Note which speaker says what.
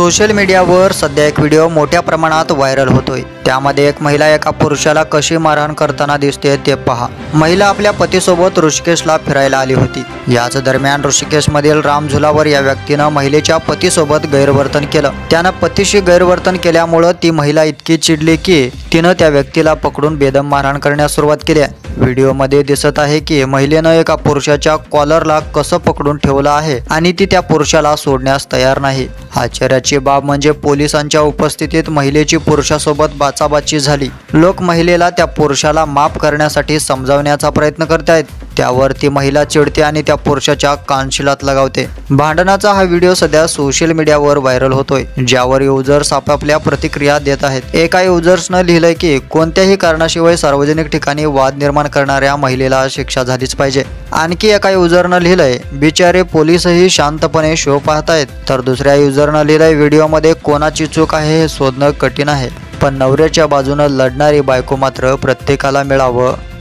Speaker 1: Social मीडियावर सध्या एक व्हिडिओ मोठ्या प्रमाणात व्हायरल होतोय। त्यामध्ये एक महिला एका पुरुषाला कशी मारहाण करताना दिसते ते पहा। महिला आपल्या पतीसोबत ऋषिकेशला फिरायला आली होती। याच दरम्यान ऋषिकेशमधील रामझुलावर या व्यक्तीनं महिलेच्या पतीसोबत गैरवर्तन केलं। त्यानं पतीशी गैरवर्तन केल्यामुळे ती महिला इतकी चिडली की तिनं त्या व्यक्तीला पकडून बेदम मारहाण करण्यास सुरुवात केली। व्हिडिओमध्ये दिसत आहे की महिलेनं एका पुरुषाच्या कॉलरला कसं पकडून ठेवलं आहे आणि ती त्या पुरुषाला सोडण्यास तयार नाही। आश्चर्याची बाब म्हणजे पोलिसांच्या उपस्थितीत महिलेची पुरुषासोबत बाचाबाची झाली। लोक महिलेला त्या पुरुषाला माफ करण्यासाठी समजावण्याचा प्रयत्न करत आहेत। त्यावर ती महिला चिडते आणि त्या पुरुषाच्या कानशिलात लगावते। भांडणाचा हा व्हिडिओ सध्या सोशल मीडियावर व्हायरल होतोय, ज्यावर युजर्स आपापल्या प्रतिक्रिया देत आहेत। एका युजर्सनं लिहिलंय की कोणत्याही कारणाशिवाय सार्वजनिक ठिकाणी वाद निर्माण करणाऱ्या महिलेला शिक्षा झालीच पाहिजे। आणखी एका युजरनं लिहिलंय, बिचारे पोलीसही शांतपणे शो पाहतायत। तर दुसऱ्या युजरनं लिहिलंय, व्हिडिओमध्ये कोणाची चूक आहे हे शोधणं कठीण आहे, पण नवऱ्याच्या बाजूने लढणारी बायको मात्र प्रत्येकाला मिळावं।